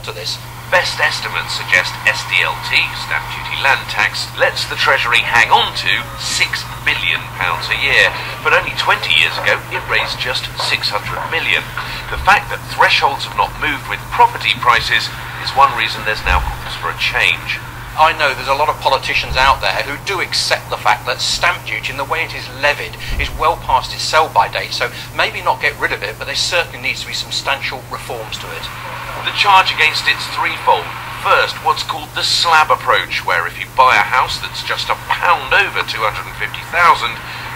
to this. Best estimates suggest SDLT, stamp duty land tax, lets the Treasury hang on to £6 billion a year, but only 20 years ago it raised just 600 million. The fact that thresholds have not moved with property prices is one reason there's now calls for a change. I know there's a lot of politicians out there who do accept the fact that stamp duty and the way it is levied is well past its sell-by date, so maybe not get rid of it, but there certainly needs to be substantial reforms to it. The charge against it's threefold. First, what's called the slab approach, where if you buy a house that's just a pound over 250,000,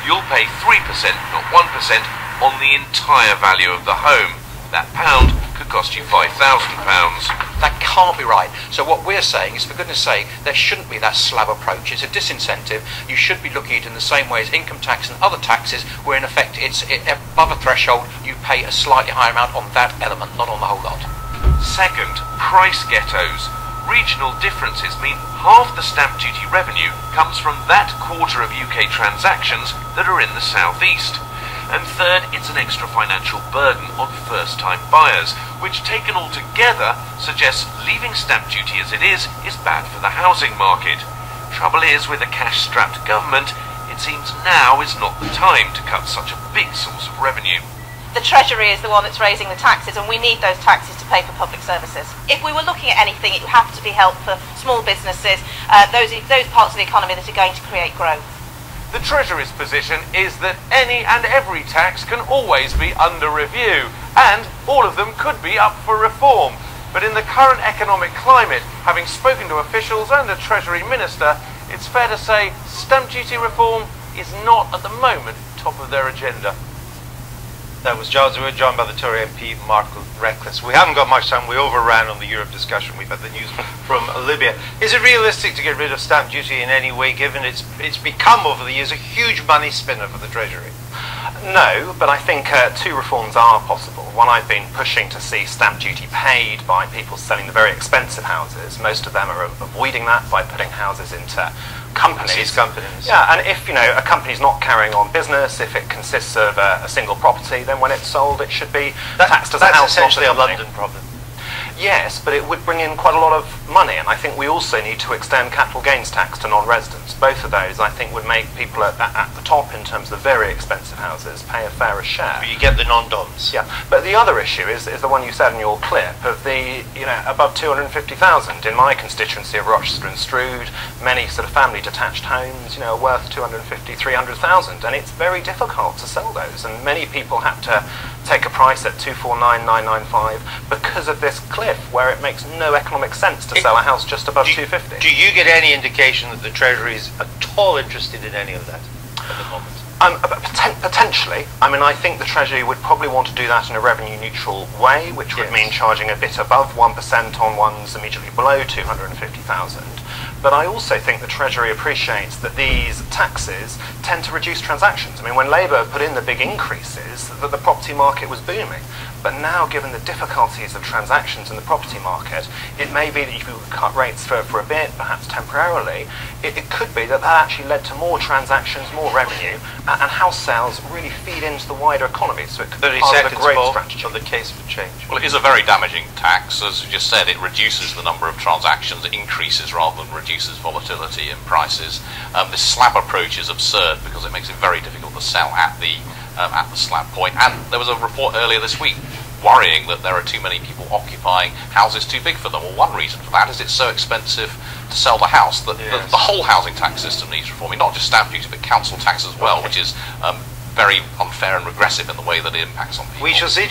you'll pay 3%, not 1%, on the entire value of the home. That pound could cost you £5,000. That can't be right. So what we're saying is, for goodness sake, there shouldn't be that slab approach. It's a disincentive. You should be looking at it in the same way as income tax and other taxes, where in effect it's above a threshold, you pay a slightly higher amount on that element, not on the whole lot. Second, price ghettos. Regional differences mean half the stamp duty revenue comes from that quarter of UK transactions that are in the southeast. And third, it's an extra financial burden on first-time buyers, which taken all together suggests leaving stamp duty as it is bad for the housing market. Trouble is, with a cash-strapped government, it seems now is not the time to cut such a big source of revenue. The Treasury is the one that's raising the taxes, and we need those taxes to pay for public services. If we were looking at anything, it would have to be help for small businesses, those parts of the economy that are going to create growth. The Treasury's position is that any and every tax can always be under review, and all of them could be up for reform. But in the current economic climate, having spoken to officials and a Treasury Minister, it's fair to say stamp duty reform is not at the moment top of their agenda. That was Giles Wood, joined by the Tory MP Mark Reckless. We haven't got much time. We overran on the Europe discussion. We've had the news from Libya. Is it realistic to get rid of stamp duty in any way, given it's become over the years a huge money spinner for the Treasury? No, but I think two reforms are possible. One, I've been pushing to see stamp duty paid by people selling the very expensive houses. Most of them are avoiding that by putting houses into companies. Yeah, and if a company's not carrying on business, if it consists of a single property, then when it's sold, it should be taxed as a house. That's essentially not a London problem. Yes, but it would bring in quite a lot of money, and I think we also need to extend capital gains tax to non-residents. Both of those, I think, would make people at the top, in terms of the very expensive houses, pay a fairer share. But you get the non-doms. Yeah, but the other issue is the one you said in your clip of the, above 250,000. In my constituency of Rochester and Strood, many sort of family detached homes, are worth 250,000, 300,000, and it's very difficult to sell those, and many people have to take a price at 249,995 because of this cliff where it makes no economic sense to sell a house just above 250. Do you get any indication that the Treasury is at all interested in any of that at the moment? Potentially. I think the Treasury would probably want to do that in a revenue neutral way, which would mean charging a bit above 1% on ones immediately below 250,000. But I also think the Treasury appreciates that these taxes tend to reduce transactions. When Labour put in the big increases, the property market was booming. But now, given the difficulties of transactions in the property market, it may be that if you cut rates for a bit, perhaps temporarily, it could be that actually led to more transactions, more revenue, and house sales really feed into the wider economy. So it could be part of a great strategy. For the case for change. Well, it is a very damaging tax. As you just said, it reduces the number of transactions, it increases rather than reduces volatility in prices. This slab approach is absurd because it makes it very difficult to sell at the slab point. And there was a report earlier this week worrying that there are too many people occupying houses too big for them. Well, one reason for that is it's so expensive to sell the house that the whole housing tax system needs reforming, not just stamp duty but council tax as well, which is very unfair and regressive in the way that it impacts on people. We shall see.